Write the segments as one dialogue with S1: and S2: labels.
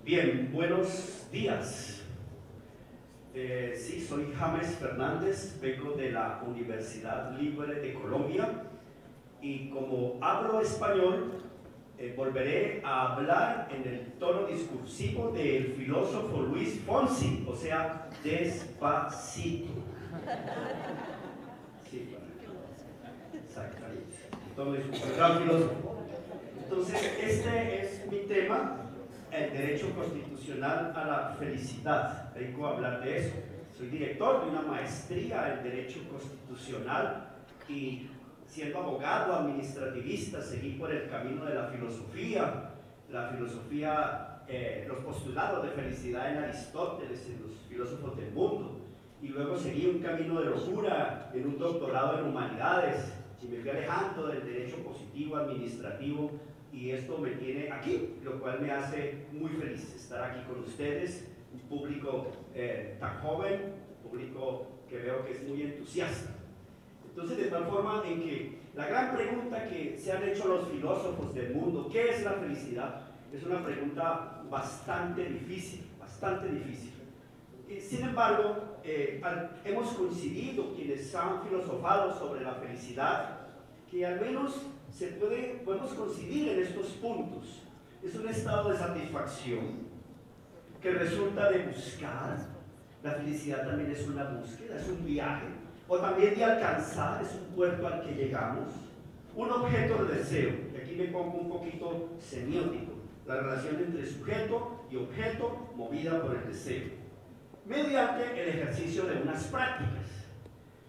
S1: Bien, buenos días. Sí, soy James Fernández, vengo de la Universidad Libre de Colombia y como hablo español, volveré a hablar en el tono discursivo del filósofo Luis Fonsi, o sea, despacito. Sí, exactamente. Entonces, un gran filósofo. Entonces, este es mi tema, el derecho constitucional a la felicidad. Vengo a hablar de eso. Soy director de una maestría en derecho constitucional y siendo abogado administrativista seguí por el camino de la filosofía, los postulados de felicidad en Aristóteles, en los filósofos del mundo, y luego seguí un camino de locura en un doctorado en humanidades y me fui alejando del derecho positivo administrativo, y esto me tiene aquí, lo cual me hace muy feliz estar aquí con ustedes, un público tan joven, un público que veo que es muy entusiasta. Entonces, de tal forma en que la gran pregunta que se han hecho los filósofos del mundo, ¿qué es la felicidad?, es una pregunta bastante difícil, bastante difícil. Sin embargo, hemos coincidido quienes han filosofado sobre la felicidad, que al menos podemos coincidir en estos puntos. Es un estado de satisfacción que resulta de buscar. La felicidad también es una búsqueda, es un viaje, o también de alcanzar, es un puerto al que llegamos. Un objeto de deseo, y aquí me pongo un poquito semiótico, la relación entre sujeto y objeto movida por el deseo, mediante el ejercicio de unas prácticas.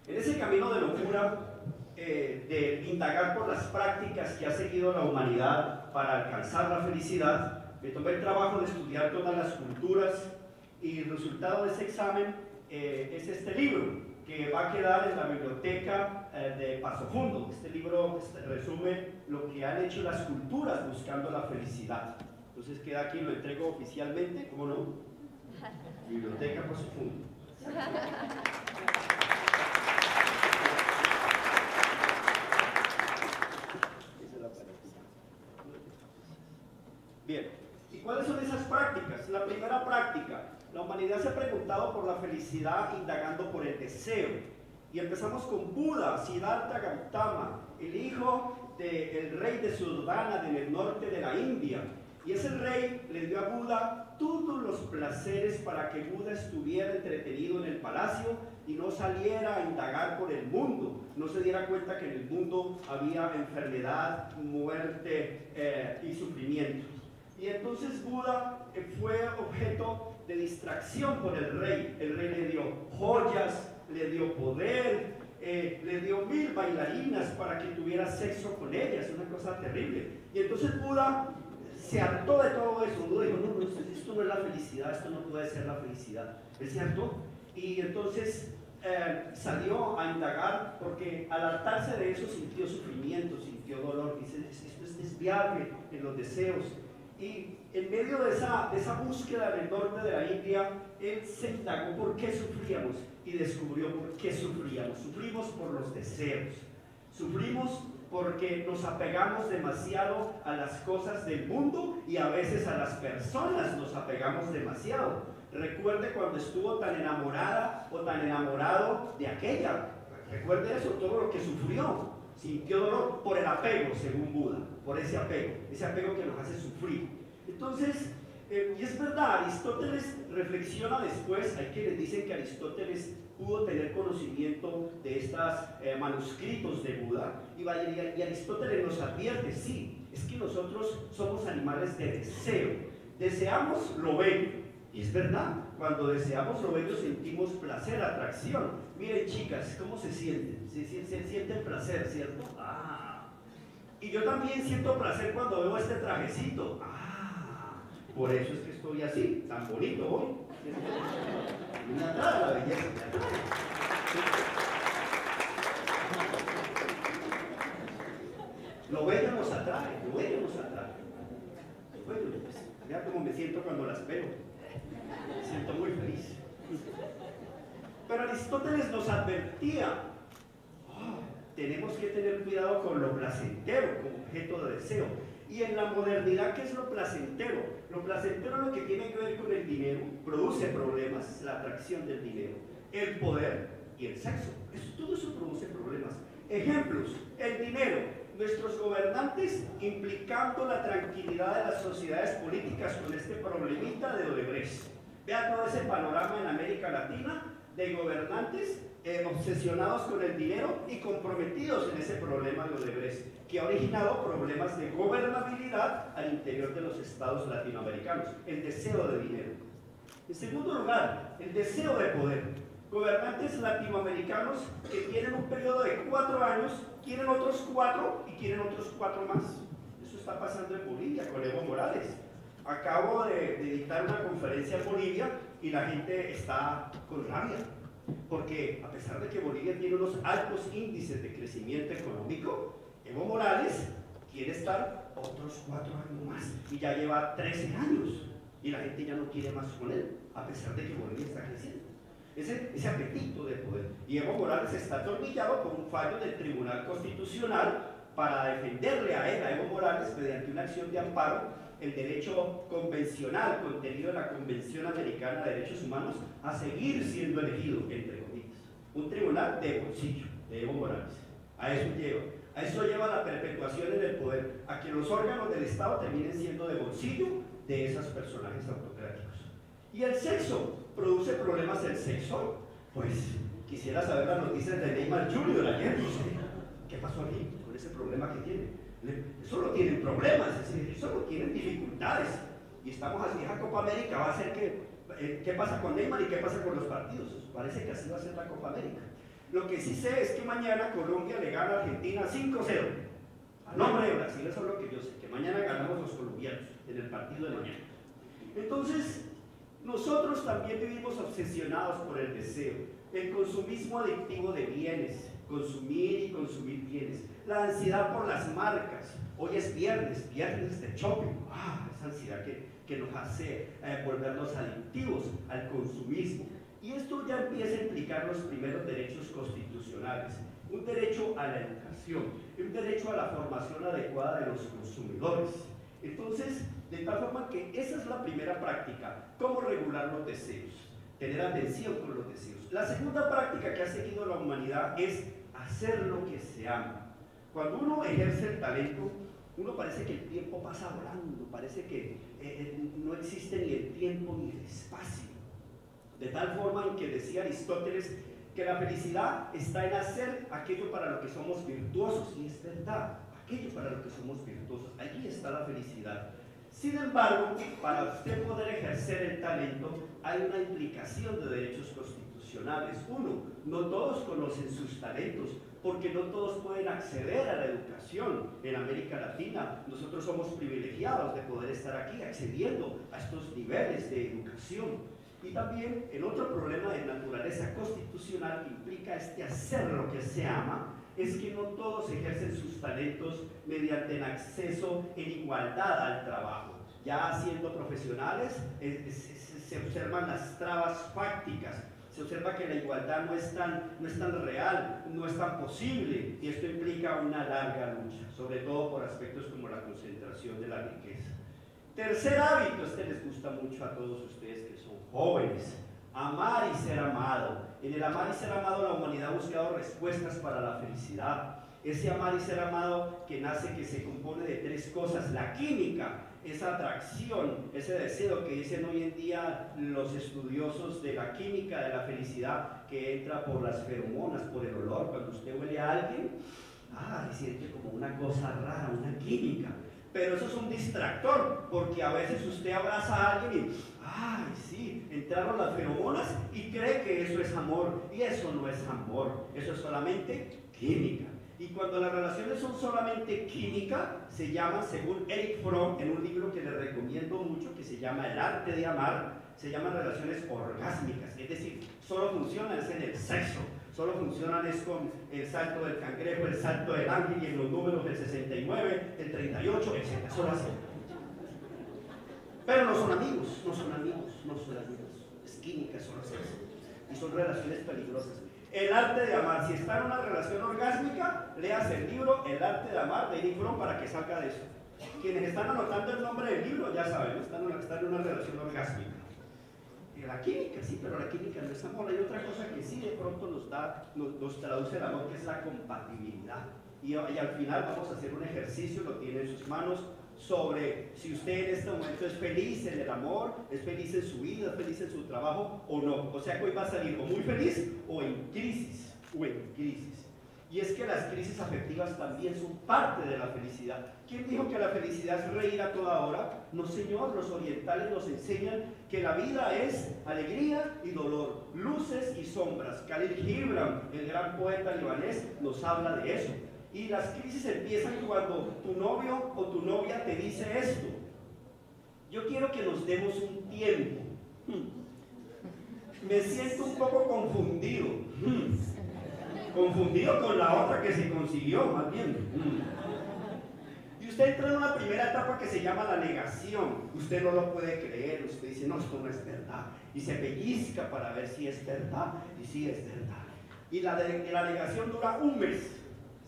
S1: En ese camino de locura, de indagar por las prácticas que ha seguido la humanidad para alcanzar la felicidad, me tomé el trabajo de estudiar todas las culturas, y el resultado de ese examen es este libro, que va a quedar en la biblioteca de Paso Hondo. Este libro resume lo que han hecho las culturas buscando la felicidad. Entonces queda aquí, lo entrego oficialmente, ¿cómo no? Biblioteca Paso Hondo. Bien, ¿y cuáles son esas prácticas? La primera práctica, la humanidad se ha preguntado por la felicidad indagando por el deseo. Y empezamos con Buda, Siddhartha Gautama, el hijo del rey de Surdana, en el norte de la India. Y ese rey le dio a Buda todos los placeres para que Buda estuviera entretenido en el palacio y no saliera a indagar por el mundo, no se diera cuenta que en el mundo había enfermedad, muerte y sufrimiento. Y entonces Buda fue objeto de distracción por el rey. El rey le dio joyas, le dio poder, le dio 1000 bailarinas para que tuviera sexo con ellas, una cosa terrible. Y entonces Buda se hartó de todo eso. Buda dijo, no, esto no es la felicidad, esto no puede ser la felicidad. Él se hartó y entonces salió a indagar, porque al hartarse de eso sintió sufrimiento, sintió dolor. Dice, esto es desviarme en los deseos. Y en medio de esa búsqueda en el norte de la India, él se indagó por qué sufríamos y descubrió por qué sufríamos. Sufrimos por los deseos, sufrimos porque nos apegamos demasiado a las cosas del mundo y a veces a las personas nos apegamos demasiado. Recuerde cuando estuvo tan enamorada o tan enamorado de aquella, recuerde eso, todo lo que sufrió. Sintió dolor por el apego, según Buda, por ese apego que nos hace sufrir. Entonces, y es verdad, Aristóteles reflexiona después, hay quienes dicen que Aristóteles pudo tener conocimiento de estos manuscritos de Buda, y Aristóteles nos advierte, sí, es que nosotros somos animales de deseo, deseamos lo bello. Y es verdad, cuando deseamos lo bello sentimos placer, atracción. Miren chicas, ¿cómo se sienten? Se sienten placer, ¿cierto? Ah. Y yo también siento placer cuando veo este trajecito. Ah. Por eso es que estoy así, tan bonito hoy. Me atrae la belleza, me atrae. Lo bello nos atrae, lo bello nos atrae. Lo bello, mira cómo me siento cuando las veo. Me siento muy feliz. Pero Aristóteles nos advertía, tenemos que tener cuidado con lo placentero como objeto de deseo. Y en la modernidad, ¿qué es lo placentero? Lo placentero es lo que tiene que ver con el dinero, produce problemas, la atracción del dinero, el poder y el sexo. Todo eso produce problemas. Ejemplos, el dinero, nuestros gobernantes implicando la tranquilidad de las sociedades políticas con este problemita de Odebrecht. Vea todo ese panorama en América Latina de gobernantes obsesionados con el dinero y comprometidos en ese problema de Odebrecht, que ha originado problemas de gobernabilidad al interior de los estados latinoamericanos, el deseo de dinero. En segundo lugar, el deseo de poder. Gobernantes latinoamericanos que tienen un periodo de 4 años, quieren otros 4 y quieren otros 4 más. Eso está pasando en Bolivia con Evo Morales. Acabo de dictar una conferencia en Bolivia y la gente está con rabia, porque a pesar de que Bolivia tiene unos altos índices de crecimiento económico, Evo Morales quiere estar otros 4 años más y ya lleva 13 años y la gente ya no quiere más con él, a pesar de que Bolivia está creciendo. Ese apetito de poder. Y Evo Morales está atornillado por un fallo del Tribunal Constitucional para defenderle a él, a Evo Morales, mediante una acción de amparo, el derecho convencional contenido en la Convención Americana de Derechos Humanos a seguir siendo elegido, entre comillas. Un tribunal de bolsillo de Evo Morales. A eso lleva. A eso lleva la perpetuación en el poder, a que los órganos del Estado terminen siendo de bolsillo de esos personajes autocráticos. Y el sexo, ¿produce problemas el sexo? Pues quisiera saber las noticias de Neymar Jr. ayer, no sé, ¿qué pasó aquí con ese problema que tiene? Solo tienen problemas, es decir, solo tienen dificultades. Y estamos así, la Copa América va a ser que, ¿qué pasa con Neymar y qué pasa con los partidos? Parece que así va a ser la Copa América. Lo que sí sé es que mañana Colombia le gana a Argentina 5-0. A nombre de Brasil, eso es lo que yo sé, que mañana ganamos los colombianos en el partido de mañana. Entonces, nosotros también vivimos obsesionados por el deseo, el consumismo adictivo de bienes, consumir y consumir bienes, la ansiedad por las marcas. Hoy es viernes de shopping, esa ansiedad que nos hace volvernos adictivos al consumismo. Y esto ya empieza a implicar los primeros derechos constitucionales, un derecho a la educación, un derecho a la formación adecuada de los consumidores. Entonces, de tal forma que esa es la primera práctica, cómo regular los deseos, tener atención con los deseos. La segunda práctica que ha seguido la humanidad es hacer lo que se ama. Cuando uno ejerce el talento, uno parece que el tiempo pasa volando, parece que no existe ni el tiempo ni el espacio. De tal forma en que decía Aristóteles que la felicidad está en hacer aquello para lo que somos virtuosos, y es verdad, aquello para lo que somos virtuosos, allí está la felicidad. Sin embargo, para usted poder ejercer el talento, hay una implicación de derechos constitucionales. Uno, no todos conocen sus talentos, porque no todos pueden acceder a la educación. En América Latina, nosotros somos privilegiados de poder estar aquí accediendo a estos niveles de educación. Y también el otro problema de naturaleza constitucional que implica hacer lo que se ama, es que no todos ejercen sus talentos mediante el acceso en igualdad al trabajo. Ya siendo profesionales, se observan las trabas fácticas, se observa que la igualdad no es tan real, no es tan posible, y esto implica una larga lucha, sobre todo por aspectos como la concentración de la riqueza. Tercer hábito, les gusta mucho a todos ustedes que son jóvenes: amar y ser amado. En el amar y ser amado la humanidad ha buscado respuestas para la felicidad. Ese amar y ser amado que se compone de 3 cosas: la química, esa atracción, ese deseo que dicen hoy en día los estudiosos de la química de la felicidad, que entra por las feromonas, por el olor. Cuando usted huele a alguien, siente como una cosa rara, una química. Pero eso es un distractor, porque a veces usted abraza a alguien y sí, entraron las feromonas y cree que eso es amor, y eso no es amor, eso es solamente química. Y cuando las relaciones son solamente química, se llaman, según Erich Fromm, en un libro que le recomiendo mucho, que se llama El arte de amar, se llaman relaciones orgásmicas, es decir, solo funcionan en el sexo, solo funcionan es con el salto del cangrejo, el salto del ángel y en los números del 69, el 38, etc. Solo así. Pero no son amigos, es química, solo sexo. Y son relaciones peligrosas. El arte de amar, si está en una relación orgásmica, léase el libro El arte de amar de Erich Fromm para que salga de eso. Quienes están anotando el nombre del libro ya saben, ¿no? están en una relación orgásmica. La química, sí, pero la química no es amor. Hay otra cosa que sí de pronto nos traduce el amor, que es la compatibilidad. Y al final vamos a hacer un ejercicio, lo tiene en sus manos, sobre si usted en este momento es feliz en el amor, es feliz en su vida, es feliz en su trabajo o no. O sea que hoy va a salir o muy feliz o en crisis, Y es que las crisis afectivas también son parte de la felicidad. ¿Quién dijo que la felicidad es reír a toda hora? No, señor, los orientales nos enseñan que la vida es alegría y dolor, luces y sombras. Khalil Gibran, el gran poeta libanés, nos habla de eso. Y las crisis empiezan cuando tu novio o tu novia te dice esto: yo quiero que nos demos un tiempo. Me siento un poco confundido. Confundido con la otra que se consiguió, más bien. Y usted entra en una primera etapa que se llama la negación. Usted no lo puede creer, usted dice, no, esto no es verdad. Y se pellizca para ver si es verdad, y sí es verdad. Y la negación dura un mes.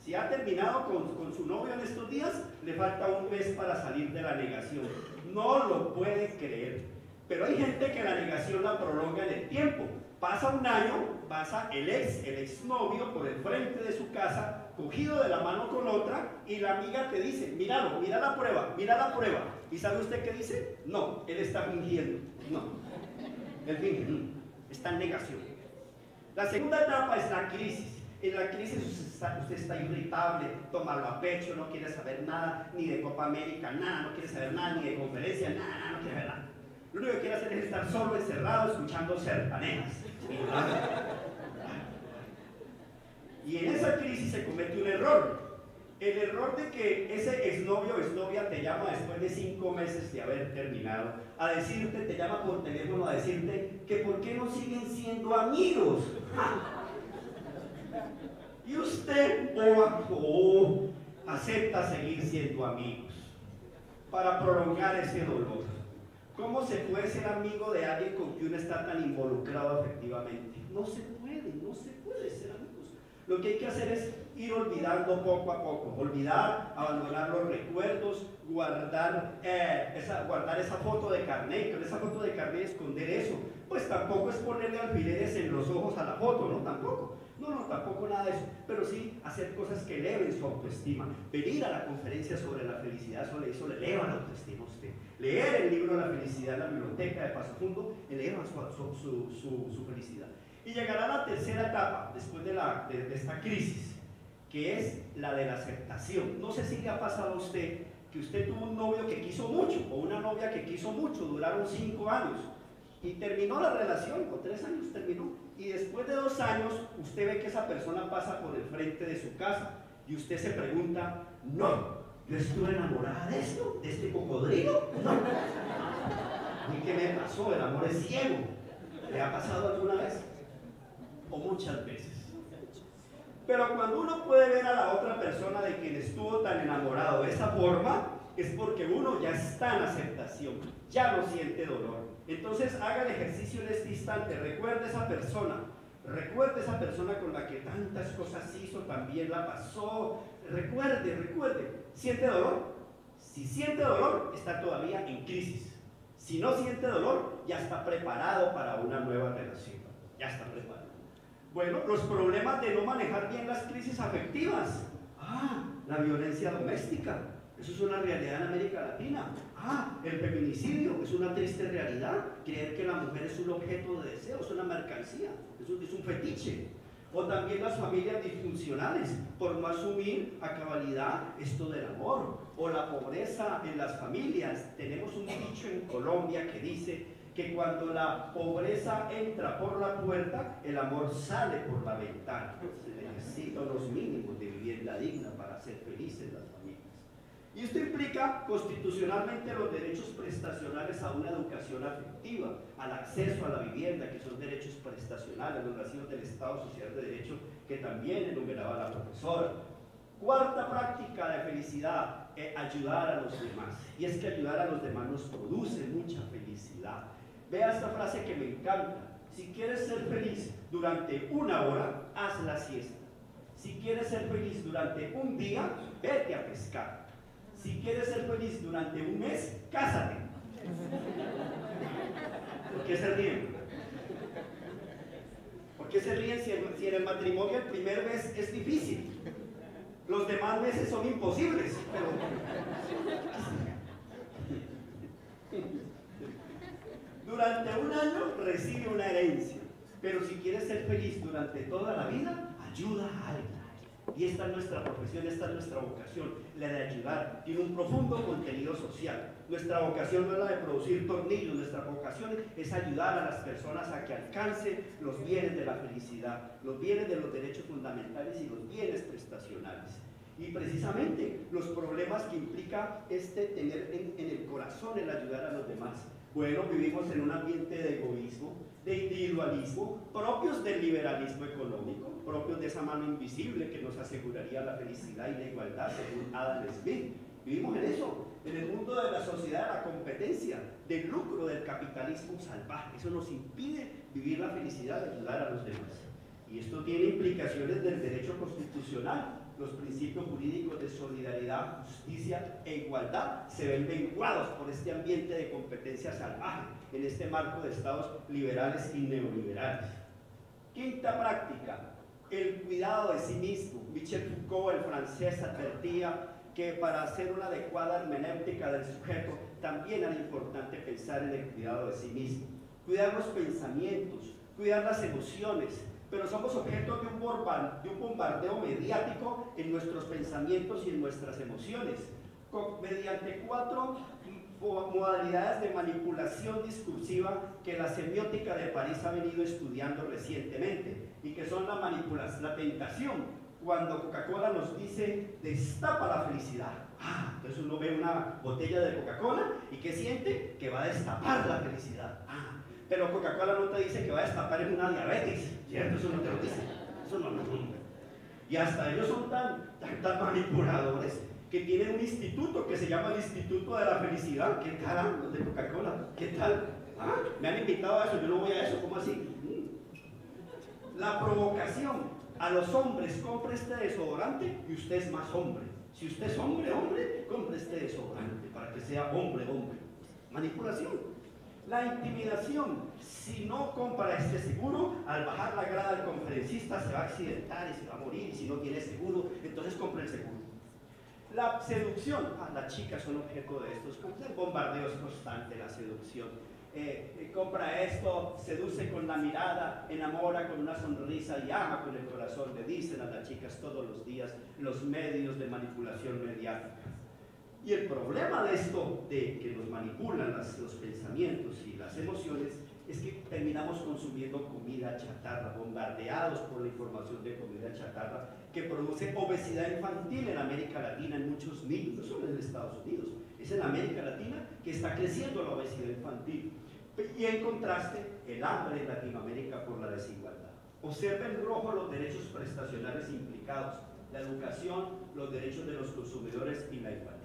S1: Si ha terminado con su novio en estos días, le falta un mes para salir de la negación. No lo puede creer. Pero hay gente que la negación la prolonga en el tiempo. Pasa un año, pasa el exnovio por el frente de su casa, cogido de la mano con otra, y la amiga te dice, míralo, mira la prueba. ¿Y sabe usted qué dice? No, él está fingiendo. No, él finge, está en negación. La segunda etapa es la crisis. En la crisis usted está irritable, tomarlo a pecho, no quiere saber nada, ni de Copa América, nada, no quiere saber nada, ni de conferencia, nada, no quiere saber nada. Lo único que quiere hacer es estar solo, encerrado, escuchando sertanejas. Y en esa crisis se comete un error. El error de que ese exnovio o exnovia te llama después de 5 meses de haber terminado a decirte, te llama por teléfono a decirte que por qué no siguen siendo amigos. Y usted acepta seguir siendo amigos para prolongar ese dolor. ¿Cómo se puede ser amigo de alguien con quien uno está tan involucrado afectivamente? No se puede ser amigos. Lo que hay que hacer es ir olvidando poco a poco, olvidar, abandonar los recuerdos, guardar esa foto de carnet, con esa foto de carnet esconder eso. Pues tampoco es ponerle alfileres en los ojos a la foto, ¿no? Tampoco nada de eso, pero sí hacer cosas que eleven su autoestima. Venir a la conferencia sobre la felicidad, eso le eleva la autoestima a usted. Leer el libro de la felicidad en la biblioteca de Paso Fundo eleva su felicidad. Y llegará la tercera etapa, después de esta crisis, que es la de la aceptación. No sé si le ha pasado a usted que usted tuvo un novio que quiso mucho, o una novia que quiso mucho, duraron 5 años, y terminó la relación, con 3 años terminó, y después de 2 años, usted ve que esa persona pasa por el frente de su casa, y usted se pregunta, no, yo estuve enamorada de esto, de este cocodrilo, no. ¿Y qué me pasó? El amor es ciego. ¿Le ha pasado alguna vez? O muchas veces. Pero cuando uno puede ver a la otra persona de quien estuvo tan enamorado de esa forma, es porque uno ya está en aceptación, ya no siente dolor. Entonces haga el ejercicio en este instante, recuerde esa persona con la que tantas cosas hizo, también la pasó, recuerde, ¿siente dolor? Si siente dolor, está todavía en crisis. Si no siente dolor, ya está preparado para una nueva relación, ya está preparado. Bueno, los problemas de no manejar bien las crisis afectivas. La violencia doméstica, eso es una realidad en América Latina. El feminicidio es una triste realidad. Creer que la mujer es un objeto de deseo, es una mercancía, es un fetiche. O también las familias disfuncionales, por no asumir a cabalidad esto del amor. O la pobreza en las familias. Tenemos un dicho en Colombia que dice que cuando la pobreza entra por la puerta, el amor sale por la ventana. Se necesitan los mínimos de vivienda digna para ser felices las familias. Y esto implica constitucionalmente los derechos prestacionales a una educación afectiva, al acceso a la vivienda, que son derechos prestacionales, los nacidos del Estado Social de Derecho, que también enumeraba la profesora. Cuarta práctica de felicidad, ayudar a los demás. Y es que ayudar a los demás nos produce mucha felicidad. Vea esta frase que me encanta. Si quieres ser feliz durante 1 hora, haz la siesta. Si quieres ser feliz durante un día, vete a pescar. Si quieres ser feliz durante un mes, cásate. ¿Por qué se ríen? ¿Por qué se ríen si en el matrimonio el primer mes es difícil? Los demás meses son imposibles. Durante un año recibe una herencia, pero si quieres ser feliz durante toda la vida, ayuda a alguien. Y esta es nuestra profesión, esta es nuestra vocación, la de ayudar. Tiene un profundo contenido social. Nuestra vocación no es la de producir tornillos, nuestra vocación es ayudar a las personas a que alcancen los bienes de la felicidad, los bienes de los derechos fundamentales y los bienes prestacionales. Y precisamente los problemas que implica tener en el corazón el ayudar a los demás. Bueno, vivimos en un ambiente de egoísmo, de individualismo, propios del liberalismo económico, propios de esa mano invisible que nos aseguraría la felicidad y la igualdad, según Adam Smith. Vivimos en eso, en el mundo de la sociedad, de la competencia, del lucro, del capitalismo salvaje. Eso nos impide vivir la felicidad de ayudar a los demás. Y esto tiene implicaciones del derecho constitucional. Los principios jurídicos de solidaridad, justicia e igualdad se ven menguados por este ambiente de competencia salvaje, en este marco de estados liberales y neoliberales. Quinta práctica, el cuidado de sí mismo. Michel Foucault, el francés, advertía que para hacer una adecuada hermenéutica del sujeto también era importante pensar en el cuidado de sí mismo. Cuidar los pensamientos, cuidar las emociones, pero somos objeto de un bombardeo mediático en nuestros pensamientos y en nuestras emociones, mediante 4 modalidades de manipulación discursiva que la semiótica de París ha venido estudiando recientemente, y que son la manipulación, la tentación, cuando Coca-Cola nos dice, destapa la felicidad. Entonces uno ve una botella de Coca-Cola y ¿qué siente? Que va a destapar la felicidad. Pero Coca-Cola no te dice que va a destapar en una diabetes, ¿cierto? Eso no te lo dice. Eso no. Y hasta ellos son tan manipuladores que tienen un instituto que se llama el Instituto de la Felicidad. ¿Qué tal los de Coca-Cola? ¿Qué tal? Me han invitado a eso, yo no voy a eso, ¿cómo así? La provocación a los hombres: compre este desodorante y usted es más hombre. Si usted es hombre, compre este desodorante para que sea hombre. Manipulación. La intimidación: si no compra este seguro, al bajar la grada del conferencista se va a accidentar y se va a morir, y si no tiene seguro, entonces compre el seguro. La seducción: las chicas son objeto de estos bombardeos constantes. La seducción: compra esto, seduce con la mirada, enamora con una sonrisa y ama con el corazón, le dicen a las chicas todos los días los medios de manipulación mediática. Y el problema de esto, de que nos manipulan los pensamientos y las emociones, es que terminamos consumiendo comida chatarra, bombardeados por la información de comida chatarra, que produce obesidad infantil en América Latina en muchos niños, no solo en Estados Unidos, es en América Latina que está creciendo la obesidad infantil. Y en contraste, el hambre en Latinoamérica por la desigualdad. Observa en rojo los derechos prestacionales implicados, la educación, los derechos de los consumidores y la igualdad.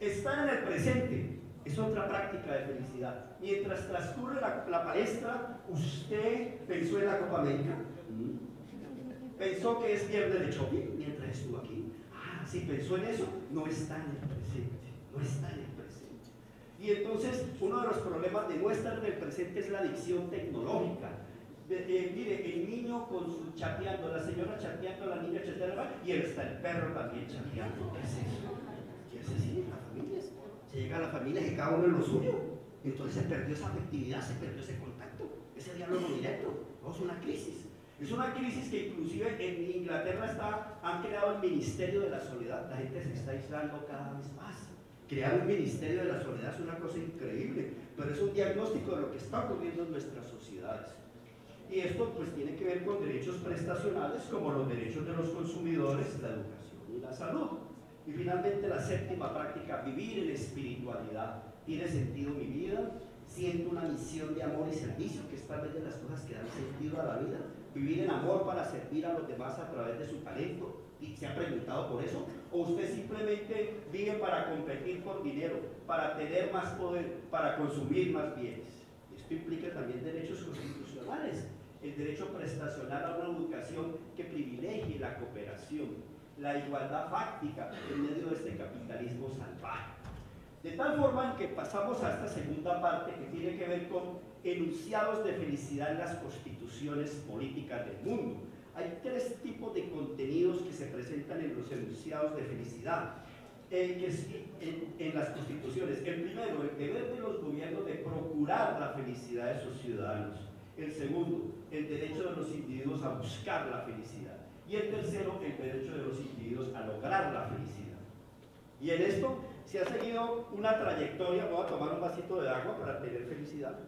S1: Estar en el presente es otra práctica de felicidad. Mientras transcurre la palestra, usted pensó en la Copa América, pensó que es viernes de shopping mientras estuvo aquí. Si pensó en eso, no está en el presente, no está en el presente. Y entonces uno de los problemas de no estar en el presente es la adicción tecnológica. Mire, el niño con su chateando, la señora chateando, la niña chateando, y está el perro también chateando. ¿Qué es eso? ¿Qué es así? La familia. Se llega a la familia y cada uno en lo suyo. Entonces se perdió esa afectividad, se perdió ese contacto, ese diálogo directo. Es una crisis. Es una crisis que inclusive en Inglaterra han creado el Ministerio de la Soledad. La gente se está aislando cada vez más. Crear un Ministerio de la Soledad es una cosa increíble, pero es un diagnóstico de lo que está ocurriendo en nuestras sociedades. Y esto pues tiene que ver con derechos prestacionales como los derechos de los consumidores, la educación y la salud. Y finalmente la séptima práctica, vivir en espiritualidad. ¿Tiene sentido mi vida? ¿Siento una misión de amor y servicio, que es tal vez de las cosas que dan sentido a la vida? Vivir en amor para servir a los demás a través de su talento. ¿Y se ha preguntado por eso? ¿O usted simplemente vive para competir por dinero, para tener más poder, para consumir más bienes? Esto implica también derechos constitucionales. El derecho prestacional a una educación que privilegie la cooperación. la igualdad fáctica en medio de este capitalismo salvaje. De tal forma que pasamos a esta segunda parte que tiene que ver con enunciados de felicidad en las constituciones políticas del mundo. Hay tres tipos de contenidos que se presentan en los enunciados de felicidad en las constituciones. El primero, el deber de los gobiernos de procurar la felicidad de sus ciudadanos. El segundo, el derecho de los individuos a buscar la felicidad. Y el tercero, el derecho de los individuos a lograr la felicidad. Y en esto se ha seguido una trayectoria. Voy a tomar un vasito de agua para tener felicidad.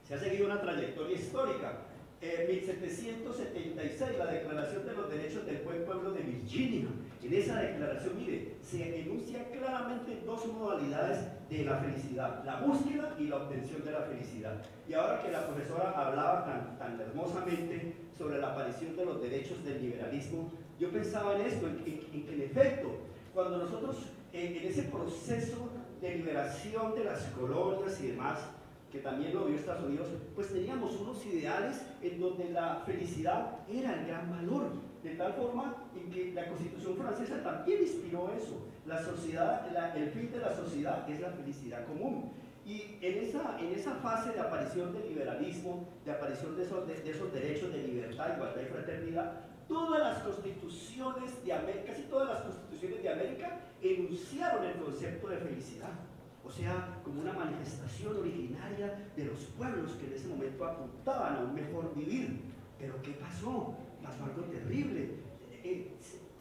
S1: Se ha seguido una trayectoria histórica. En 1776, la Declaración de los Derechos del Buen Pueblo de Virginia. En esa declaración, mire, se enuncian claramente dos modalidades de la felicidad: la búsqueda y la obtención de la felicidad. Y ahora que la profesora hablaba tan hermosamente sobre la aparición de los derechos del liberalismo, yo pensaba en esto, en que en efecto, cuando nosotros en ese proceso de liberación de las colonias y demás, que también lo vio Estados Unidos, pues teníamos unos ideales en donde la felicidad era el gran valor, de tal forma en que la Constitución francesa también inspiró eso. La sociedad, el fin de la sociedad es la felicidad común. Y en esa fase de aparición del liberalismo, de aparición de esos derechos de libertad, igualdad y fraternidad, todas las constituciones de América, casi todas las constituciones de América enunciaron el concepto de felicidad. O sea, como una manifestación originaria de los pueblos que en ese momento apuntaban a un mejor vivir. Pero ¿qué pasó? Pasó algo terrible.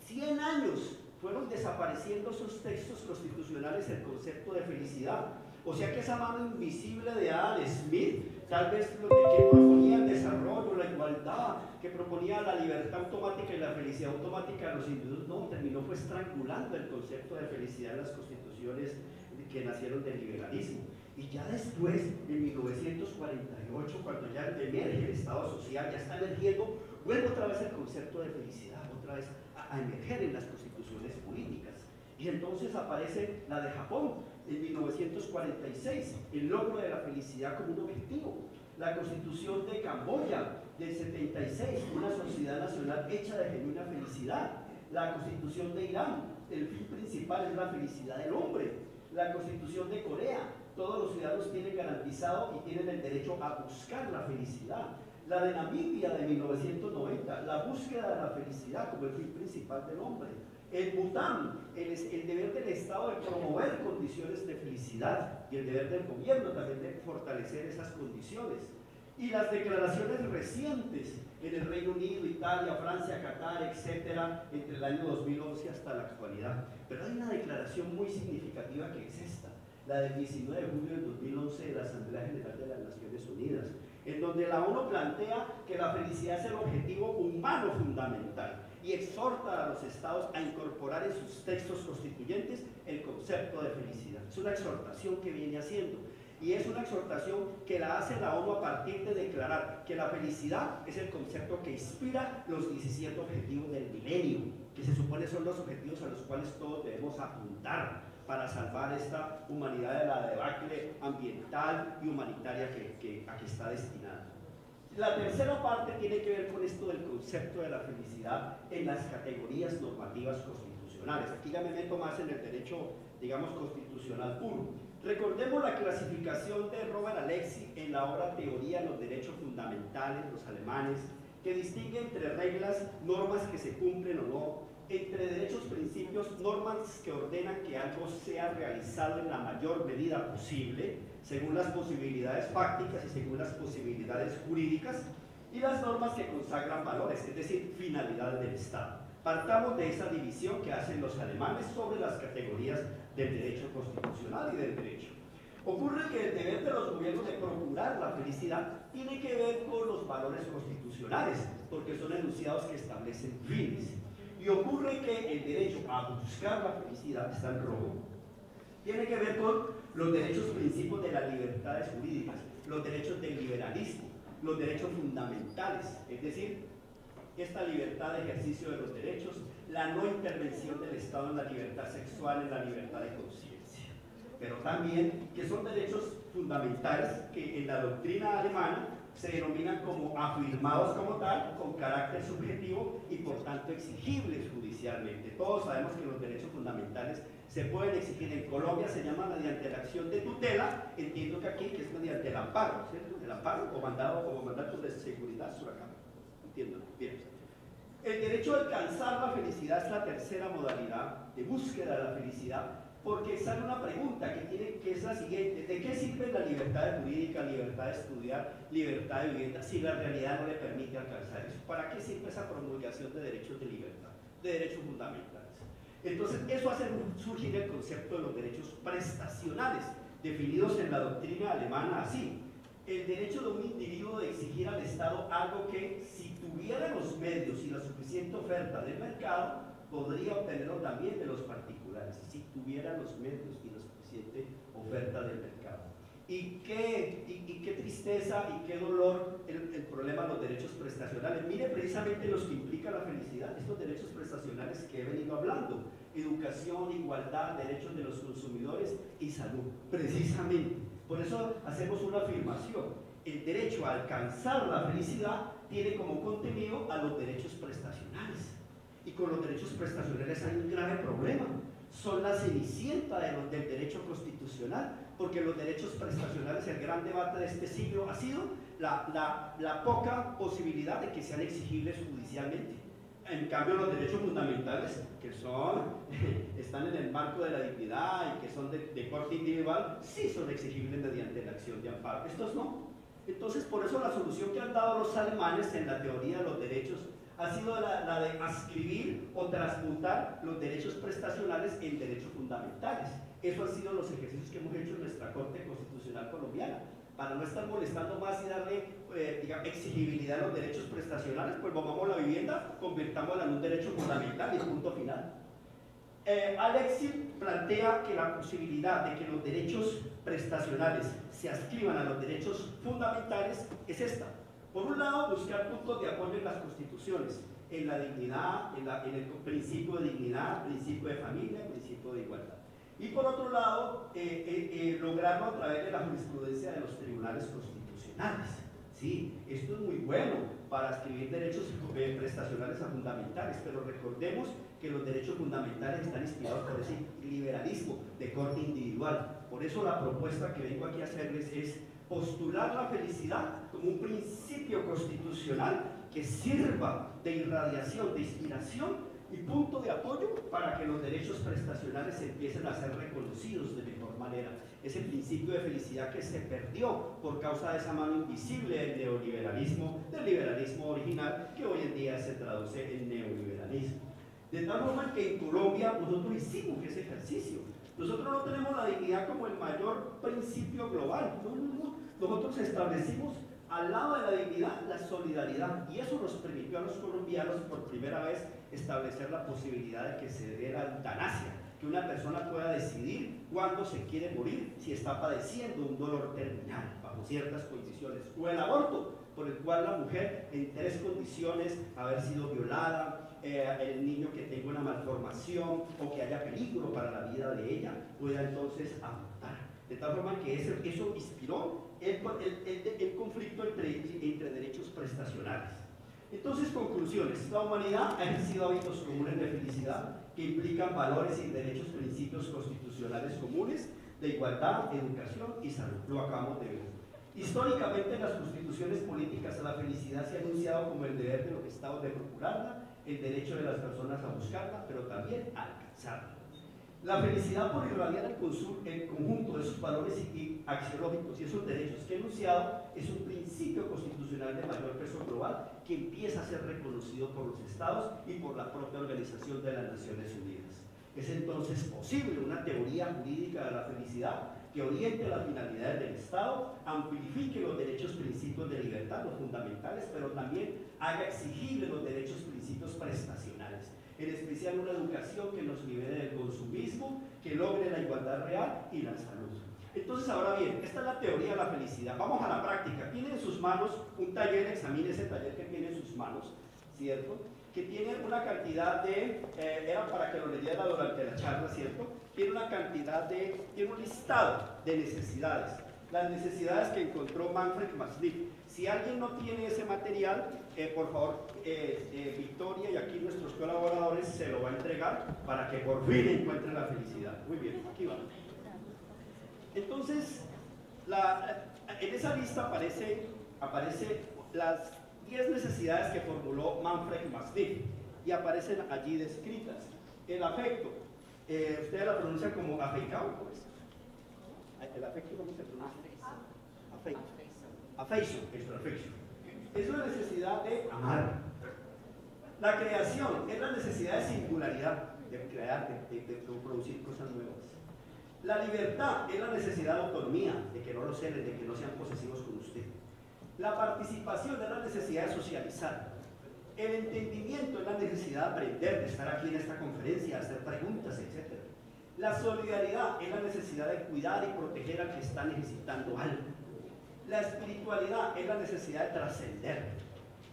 S1: 100 años fueron desapareciendo esos textos constitucionales el concepto de felicidad. O sea que esa mano invisible de Adam Smith, tal vez lo que proponía el desarrollo, la igualdad, que proponía la libertad automática y la felicidad automática de los individuos, no, terminó fue estrangulando el concepto de felicidad en las constituciones que nacieron del liberalismo. Y ya después, en 1948, cuando ya emerge el Estado social, ya está emergiendo, vuelve otra vez el concepto de felicidad, otra vez a emerger en las constituciones políticas. Y entonces aparece la de Japón, en 1946, el logro de la felicidad como un objetivo. La Constitución de Camboya, del 76, una sociedad nacional hecha de genuina felicidad. La Constitución de Irán, el fin principal es la felicidad del hombre. La Constitución de Corea, todos los ciudadanos tienen garantizado y tienen el derecho a buscar la felicidad. La de Namibia de 1990, la búsqueda de la felicidad como el fin principal del hombre. El Bután, el deber del Estado de promover condiciones de felicidad y el deber del gobierno también de fortalecer esas condiciones. Y las declaraciones recientes en el Reino Unido, Italia, Francia, Qatar, etcétera, entre el año 2011 hasta la actualidad. Pero hay una declaración muy significativa que es esta, la del 19 de julio del 2011 de la Asamblea General de las Naciones Unidas, en donde la ONU plantea que la felicidad es el objetivo humano fundamental y exhorta a los estados a incorporar en sus textos constituyentes el concepto de felicidad. Es una exhortación que viene haciendo. Y es una exhortación que la hace la ONU a partir de declarar que la felicidad es el concepto que inspira los 17 objetivos del milenio, que se supone son los objetivos a los cuales todos debemos apuntar para salvar esta humanidad de la debacle ambiental y humanitaria a que está destinada. La tercera parte tiene que ver con esto del concepto de la felicidad en las categorías normativas constitucionales. Aquí ya me meto más en el derecho, digamos, constitucional puro. Recordemos la clasificación de Robert Alexy en la obra Teoría de los Derechos Fundamentales, los alemanes, que distingue entre reglas, normas que se cumplen o no, entre derechos, principios, normas que ordenan que algo sea realizado en la mayor medida posible, según las posibilidades fácticas y según las posibilidades jurídicas, y las normas que consagran valores, es decir, finalidades del Estado. Partamos de esa división que hacen los alemanes sobre las categorías del derecho constitucional y del derecho. Ocurre que el deber de los gobiernos de procurar la felicidad tiene que ver con los valores constitucionales, porque son enunciados que establecen fines. Y ocurre que el derecho a buscar la felicidad, está en rojo, tiene que ver con los derechos principios de las libertades jurídicas, los derechos del liberalismo, los derechos fundamentales, es decir, esta libertad de ejercicio de los derechos, la no intervención del Estado en la libertad sexual, en la libertad de conciencia. Pero también que son derechos fundamentales que en la doctrina alemana se denominan como afirmados como tal, con carácter subjetivo y por tanto exigibles judicialmente. Todos sabemos que los derechos fundamentales se pueden exigir. En Colombia se llama mediante la acción de tutela, entiendo que aquí que es mediante el amparo, ¿cierto? El amparo o mandato de seguridad sur acá. Entiendo, bien. El derecho a alcanzar la felicidad es la tercera modalidad de búsqueda de la felicidad, porque sale una pregunta que es la siguiente: ¿de qué sirve la libertad jurídica, libertad de estudiar, libertad de vivienda, si la realidad no le permite alcanzar eso? ¿Para qué sirve esa promulgación de derechos de libertad, de derechos fundamentales? Entonces, eso hace surgir el concepto de los derechos prestacionales, definidos en la doctrina alemana así: el derecho de un individuo de exigir al Estado algo que, si tuviera los medios y la suficiente oferta del mercado, podría obtenerlo también de los particulares, si tuviera los medios y la suficiente oferta del mercado. Y qué tristeza y qué dolor el problema de los derechos prestacionales. Mire precisamente los que implica la felicidad, estos derechos prestacionales que he venido hablando: educación, igualdad, derechos de los consumidores y salud. Precisamente, por eso hacemos una afirmación: el derecho a alcanzar la felicidad tiene como contenido a los derechos prestacionales. Y con los derechos prestacionales hay un grave problema. Son la cenicienta del derecho constitucional, porque los derechos prestacionales, el gran debate de este siglo ha sido la poca posibilidad de que sean exigibles judicialmente. En cambio, los derechos fundamentales, que están en el marco de la dignidad y que son de corte individual, sí son exigibles mediante la acción de amparo. Estos no. Entonces, por eso la solución que han dado los alemanes en la teoría de los derechos ha sido la de adscribir o transmutar los derechos prestacionales en derechos fundamentales. Eso han sido los ejercicios que hemos hecho en nuestra Corte Constitucional colombiana. Para no estar molestando más y darle exigibilidad a los derechos prestacionales, pues vamos a la vivienda, convirtámosla en un derecho fundamental y punto final. Alexis plantea que la posibilidad de que los derechos prestacionales se adscriban a los derechos fundamentales es esta: por un lado, buscar puntos de apoyo en las constituciones, en la dignidad, en el principio de dignidad, principio de familia, principio de igualdad. Y por otro lado, lograrlo a través de la jurisprudencia de los tribunales constitucionales. Sí, esto es muy bueno para adscribir derechos prestacionales a fundamentales, pero recordemos que los derechos fundamentales están inspirados por ese liberalismo de corte individual. Por eso la propuesta que vengo aquí a hacerles es postular la felicidad como un principio constitucional que sirva de irradiación, de inspiración y punto de apoyo para que los derechos prestacionales empiecen a ser reconocidos de mejor manera. Ese principio de felicidad que se perdió por causa de esa mano invisible del neoliberalismo, del liberalismo original, que hoy en día se traduce en neoliberalismo. De tal forma que en Colombia nosotros hicimos ese ejercicio. Nosotros no tenemos la dignidad como el mayor principio global. No. Nosotros establecimos al lado de la dignidad la solidaridad, y eso nos permitió a los colombianos por primera vez establecer la posibilidad de que se dé la eutanasia, que una persona pueda decidir cuándo se quiere morir, si está padeciendo un dolor terminal bajo ciertas condiciones, o el aborto, por el cual la mujer en 3 condiciones: haber sido violada, el niño que tenga una malformación o que haya peligro para la vida de ella, pueda entonces abortar. De tal forma que eso inspiró el conflicto entre derechos prestacionales. Entonces, conclusiones: la humanidad ha ejercido hábitos comunes de felicidad que implican valores y derechos, principios constitucionales comunes de igualdad, educación y salud. Lo acabamos de ver. Históricamente, en las constituciones políticas, a la felicidad se ha anunciado como el deber de los estados de procurarla, el derecho de las personas a buscarla, pero también a alcanzarla. La felicidad, por irradiar el conjunto de sus valores y axiológicos y esos derechos que he enunciado, es un principio constitucional de mayor peso global que empieza a ser reconocido por los estados y por la propia Organización de las Naciones Unidas. Es entonces posible una teoría jurídica de la felicidad que oriente las finalidades del Estado, amplifique los derechos, principios de libertad, los fundamentales, pero también haga exigibles los derechos, principios prestacionales. En especial una educación que nos libere del consumismo, que logre la igualdad real y la salud. Entonces, ahora bien, esta es la teoría de la felicidad. Vamos a la práctica. Tiene en sus manos un taller, examine ese taller que tiene en sus manos, ¿cierto? Que tiene una cantidad de, era para que lo leyera durante la charla, ¿cierto? Tiene una cantidad tiene un listado de necesidades. Las necesidades que encontró Manfred Masliff. Si alguien no tiene ese material, por favor, Victoria y aquí nuestros colaboradores se lo va a entregar para que por fin encuentren la felicidad. Muy bien, aquí va. Entonces, en esa lista aparece las 10 necesidades que formuló Manfred Mastiff y aparecen allí descritas. El afecto, ustedes la pronuncian como afeicao, pues. El afecto, ¿cómo se pronuncia? Afecto. Affection, es la necesidad de amar. La creación es la necesidad de singularidad, de crear, de producir cosas nuevas. La libertad es la necesidad de autonomía, de que no lo ceden, de que no sean posesivos con usted. La participación es la necesidad de socializar. El entendimiento es la necesidad de aprender, de estar aquí en esta conferencia, de hacer preguntas, etc. La solidaridad es la necesidad de cuidar y proteger al que está necesitando algo. La espiritualidad es la necesidad de trascender.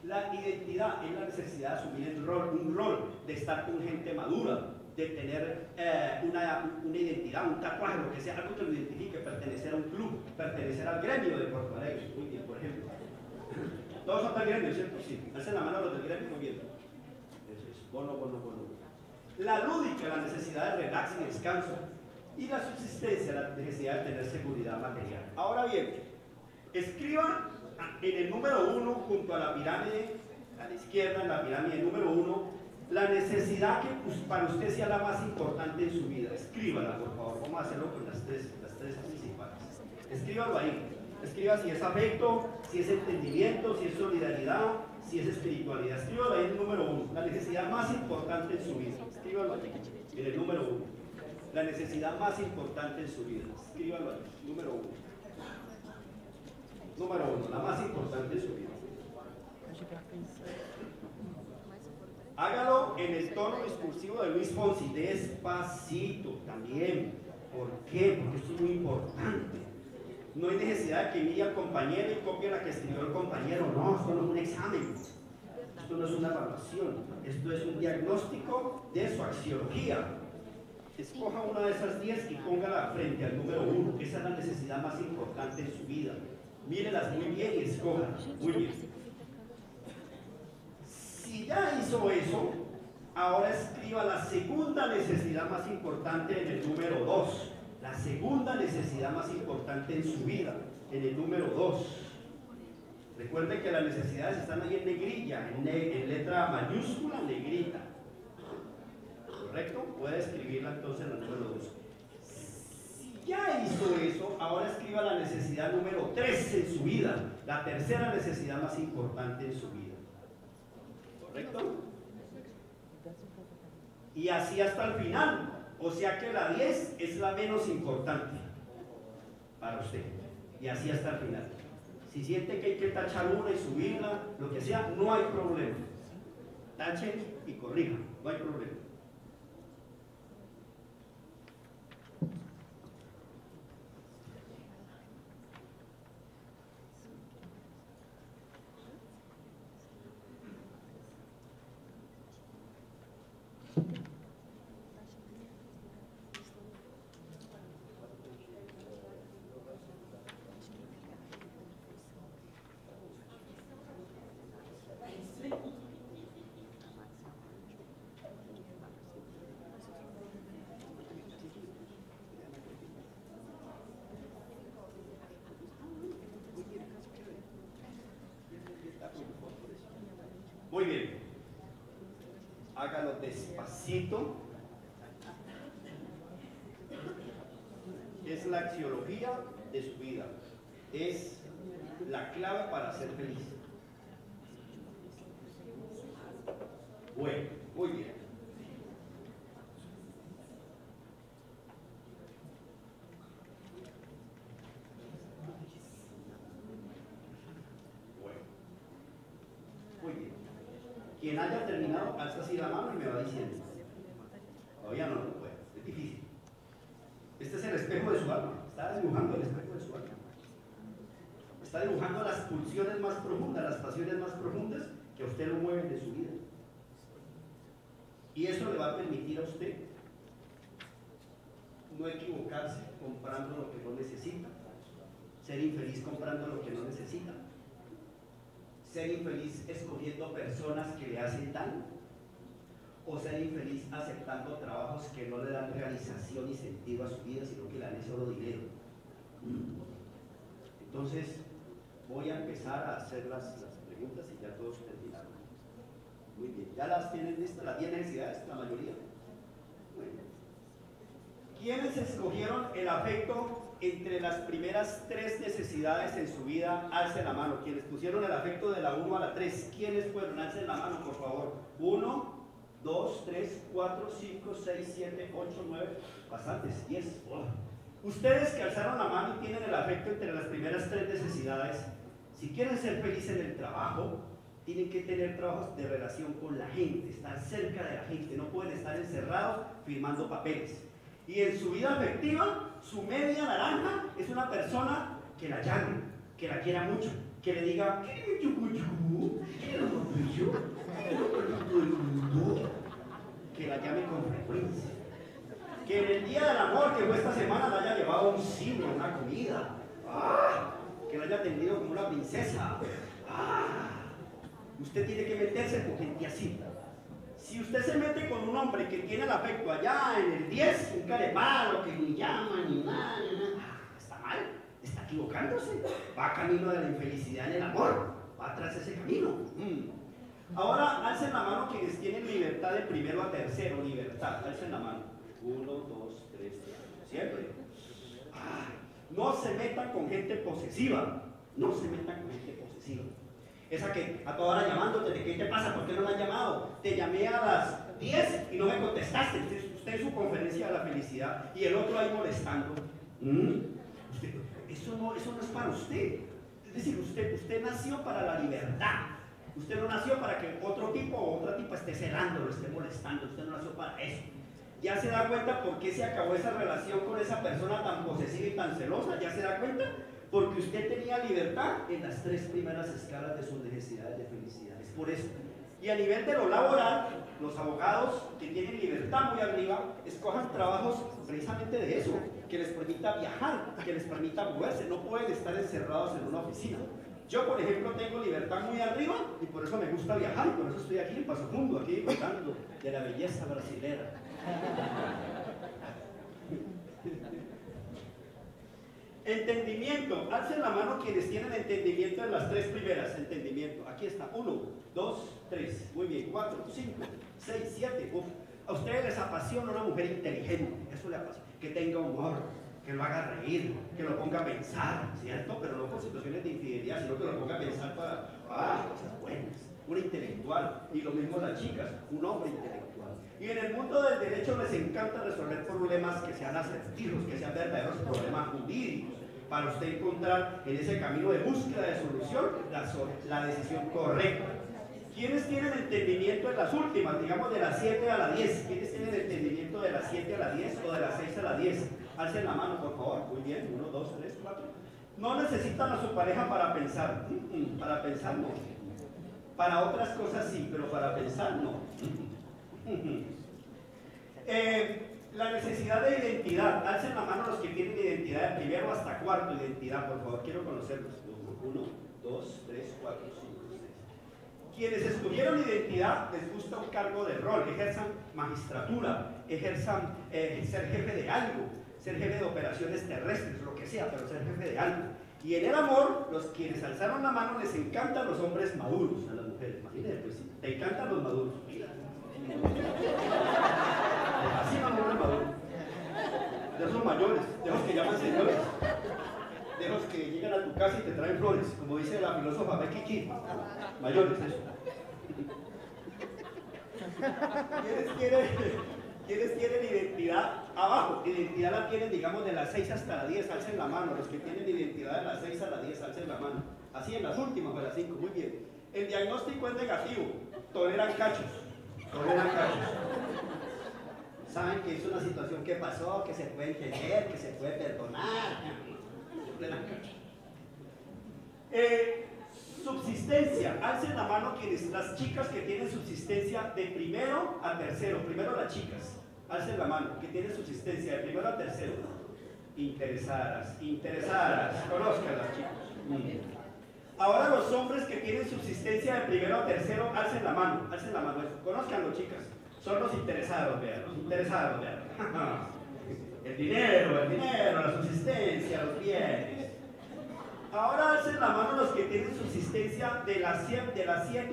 S1: La identidad es la necesidad de asumir un rol, de estar con gente madura, de tener una identidad, un tatuaje, lo que sea, algo que lo identifique, pertenecer a un club, pertenecer al gremio de Porto Alegre, muy bien, por ejemplo. Todos son del gremio, ¿cierto? Sí, hacen la mano los del gremio, muy bien. Eso es, bono. La lúdica, la necesidad de relax y descanso. Y la subsistencia, la necesidad de tener seguridad material. Ahora bien, escriba en el número 1, junto a la pirámide, a la izquierda, en la pirámide número 1, la necesidad que para usted sea la más importante en su vida. Escríbala, por favor. Vamos a hacerlo con las tres principales. Escríbalo ahí. Escriba si es afecto, si es entendimiento, si es solidaridad, si es espiritualidad. Escríbalo ahí en el número 1. La necesidad más importante en su vida. Escríbalo ahí, en el número 1. La necesidad más importante en su vida. Escríbalo ahí, número 1. Número 1, la más importante en su vida. Hágalo en el tono discursivo de Luis Fonsi, despacito también. ¿Por qué? Porque esto es muy importante. No hay necesidad de que mire al compañero y copie la que escribió el compañero. No, esto no es un examen. Esto no es una evaluación. Esto es un diagnóstico de su axiología. Escoja una de esas 10 y póngala frente al número 1. Esa es la necesidad más importante en su vida. Mírelas muy bien y escójalas. Muy bien. Si ya hizo eso, ahora escriba la segunda necesidad más importante en el número 2. La segunda necesidad más importante en su vida, en el número 2. Recuerden que las necesidades están ahí en negrilla, en letra mayúscula, negrita. ¿Correcto? Puede escribirla entonces en el número 2. Si ya hizo eso, ahora escriba la necesidad número 3 en su vida, la tercera necesidad más importante en su vida. ¿Correcto? Y así hasta el final. O sea que la 10 es la menos importante para usted. Y así hasta el final. Si siente que hay que tachar una y subirla, lo que sea, no hay problema. Tachen y corrijan, no hay problema. Muy bien. Hágalo despacito. Es la axiología de su vida. Es la clave para ser feliz. Bueno, muy bien. Bueno. Muy bien. Quien haya terminado, alza así la mano y me va diciendo. Todavía no, bueno, es difícil. Este es el espejo de su alma. Está dibujando el espejo de su alma. Está dibujando las pulsiones más profundas, las pasiones más profundas que a usted lo mueven de su vida. Y eso le va a permitir a usted no equivocarse comprando lo que no necesita, ser infeliz comprando lo que no necesita, ser infeliz escogiendo personas que le hacen daño, o ser infeliz aceptando trabajos que no le dan realización y sentido a su vida, sino que le dan solo dinero. Entonces, voy a empezar a hacer las preguntas y ya todos terminaron. Muy bien, ¿ya las tienen listas? ¿Las 10 necesidades? La mayoría. Muy bien. ¿Quiénes escogieron el afecto entre las primeras 3 necesidades en su vida? Alcen la mano. ¿Quiénes pusieron el afecto de la 1 a la 3? ¿Quiénes fueron? Alcen la mano, por favor. 1, 2, 3, 4, 5, 6, 7, 8, 9, bastantes, 10. Oh. Ustedes que alzaron la mano y tienen el afecto entre las primeras 3 necesidades, si quieren ser felices en el trabajo, tienen que tener trabajos de relación con la gente, estar cerca de la gente, no pueden estar encerrados firmando papeles. Y en su vida afectiva, su media naranja es una persona que la llame, que la quiera mucho, que le diga, que la llame con frecuencia, que en el día del amor que fue esta semana le haya llevado un cine, una comida, que la haya atendido como una princesa. Usted tiene que meterse con gente así. Si usted se mete con un hombre que tiene el afecto allá en el 10, un carepalo que ni llama ni nada, está mal, está equivocándose, va camino de la infelicidad en el amor, va tras ese camino. Ahora alcen la mano quienes tienen libertad de primero a tercero, libertad, alcen la mano. 1, 2, 3, 4, siempre. No se metan con gente posesiva, no se metan con gente posesiva. Esa que a toda hora llamándote, ¿de qué te pasa? ¿Por qué no me han llamado? Te llamé a las 10 y no me contestaste. Usted en su conferencia de la felicidad y el otro ahí molestando. Eso no es para usted. Es decir, usted nació para la libertad. Usted no nació para que otro tipo o otra tipa esté celándolo, esté molestando. Usted no nació para eso. ¿Ya se da cuenta por qué se acabó esa relación con esa persona tan posesiva y tan celosa? ¿Ya se da cuenta? Porque usted tenía libertad en las 3 primeras escalas de sus necesidades de felicidad. Es por eso. Y a nivel de lo laboral, los abogados que tienen libertad muy arriba, escojan trabajos precisamente de eso, que les permita viajar, que les permita moverse. No pueden estar encerrados en una oficina. Yo, por ejemplo, tengo libertad muy arriba y por eso me gusta viajar y por eso estoy aquí en Paso Mundo, aquí contando de la belleza brasilera. Entendimiento. Alcen la mano quienes tienen entendimiento en las 3 primeras. Entendimiento. Aquí está. 1, 2, 3. Muy bien. 4, 5, 6, 7. A ustedes les apasiona una mujer inteligente. Eso le apasiona. Que tenga humor, que lo haga reír, que lo ponga a pensar, ¿cierto? Pero no por situaciones de infidelidad, sino que lo ponga a pensar para cosas buenas. Una intelectual. Y lo mismo las chicas. Un hombre intelectual. Y en el mundo del derecho les encanta resolver problemas que sean asertivos, que sean verdaderos problemas jurídicos, para usted encontrar en ese camino de búsqueda de solución la decisión correcta. ¿Quiénes tienen entendimiento en las últimas, digamos de las 7 a la 10? ¿Quiénes tienen entendimiento de las 7 a la 10 o de las 6 a la 10? Alcen la mano, por favor. Muy bien. 1, 2, 3, 4. No necesitan a su pareja para pensar. Para pensar no. Para otras cosas sí, pero para pensar no. La necesidad de identidad. Alcen la mano los que tienen identidad de primero hasta cuarto identidad, por favor, quiero conocerlos. 1, 2, 3, 4, 5, 6. Quienes escogieron identidad les gusta un cargo de rol, ejerzan magistratura, ejerzan ser jefe de algo, ser jefe de operaciones terrestres, lo que sea, pero ser jefe de algo. Y en el amor, los quienes alzaron la mano les encantan los hombres maduros, a las mujeres. Imagínate, pues, te encantan los maduros. Así van los maduros. De esos mayores, de los que llaman señores, de los que llegan a tu casa y te traen flores, como dice la filósofa Becky King. Mayores, eso. ¿Quiénes tienen identidad abajo? Identidad la tienen, digamos, de las 6 hasta las 10, alcen la mano. Los que tienen identidad de las 6 a las 10, alcen la mano. Así en las últimas, de las 5, muy bien. El diagnóstico es negativo, toleran cachos. Toleran cachos. Saben que es una situación que pasó, que se puede entender, que se puede perdonar. Toleran cachos. Subsistencia, alcen la mano quienes, las chicas que tienen subsistencia de primero a tercero, primero las chicas, alcen la mano, que tienen subsistencia de primero a tercero, interesadas, conozcan las chicas. Ahora los hombres que tienen subsistencia de primero a tercero, alcen la mano, eso. Conózcanlo, chicas. Son los interesados, vean, los interesados, vean. El dinero, la subsistencia, los bienes. Ahora alcen la mano los que tienen subsistencia de las 7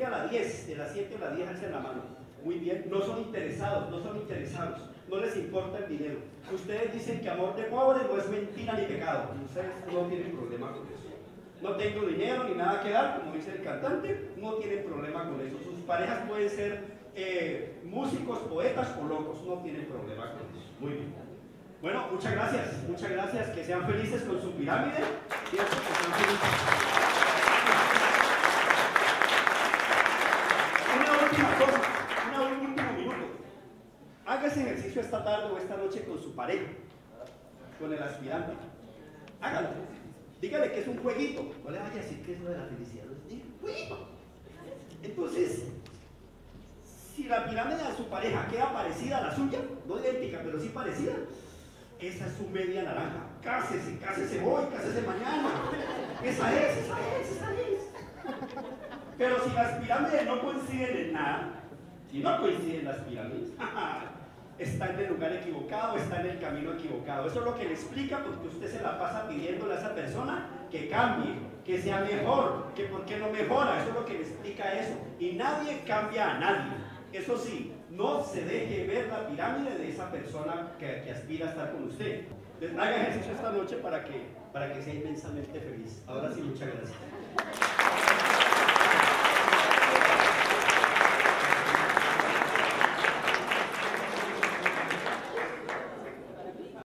S1: a la 10, alcen la mano. Muy bien, no son interesados, no les importa el dinero. Ustedes dicen que amor de pobre no es mentira ni pecado. Ustedes no tienen problema con eso. No tengo dinero ni nada que dar, como dice el cantante, no tienen problema con eso. Sus parejas pueden ser músicos, poetas o locos, no tienen problema con eso. Muy bien. Bueno, muchas gracias, que sean felices con su pirámide. ¿Cierto? Que sean felices. Una última cosa, un último minuto. Haga ese ejercicio esta tarde o esta noche con su pareja, con el aspirante. Hágalo. Dígale que es un jueguito. No le vaya a decir que es lo de la felicidad. Es un jueguito. Entonces, si la pirámide de su pareja queda parecida a la suya, no idéntica, pero sí parecida, esa es su media naranja. Cásese hoy, cásese mañana. Esa es. Pero si las pirámides no coinciden en nada, si no coinciden las pirámides, está en el lugar equivocado, está en el camino equivocado. Eso es lo que le explica porque usted se la pasa pidiéndole a esa persona que cambie, que sea mejor, que por qué no mejora. Eso es lo que le explica eso. Y nadie cambia a nadie. Eso sí, no se deje ver la pirámide de esa persona que aspira a estar con usted. Haga ejercicio esta noche para que sea inmensamente feliz. Ahora sí, muchas gracias.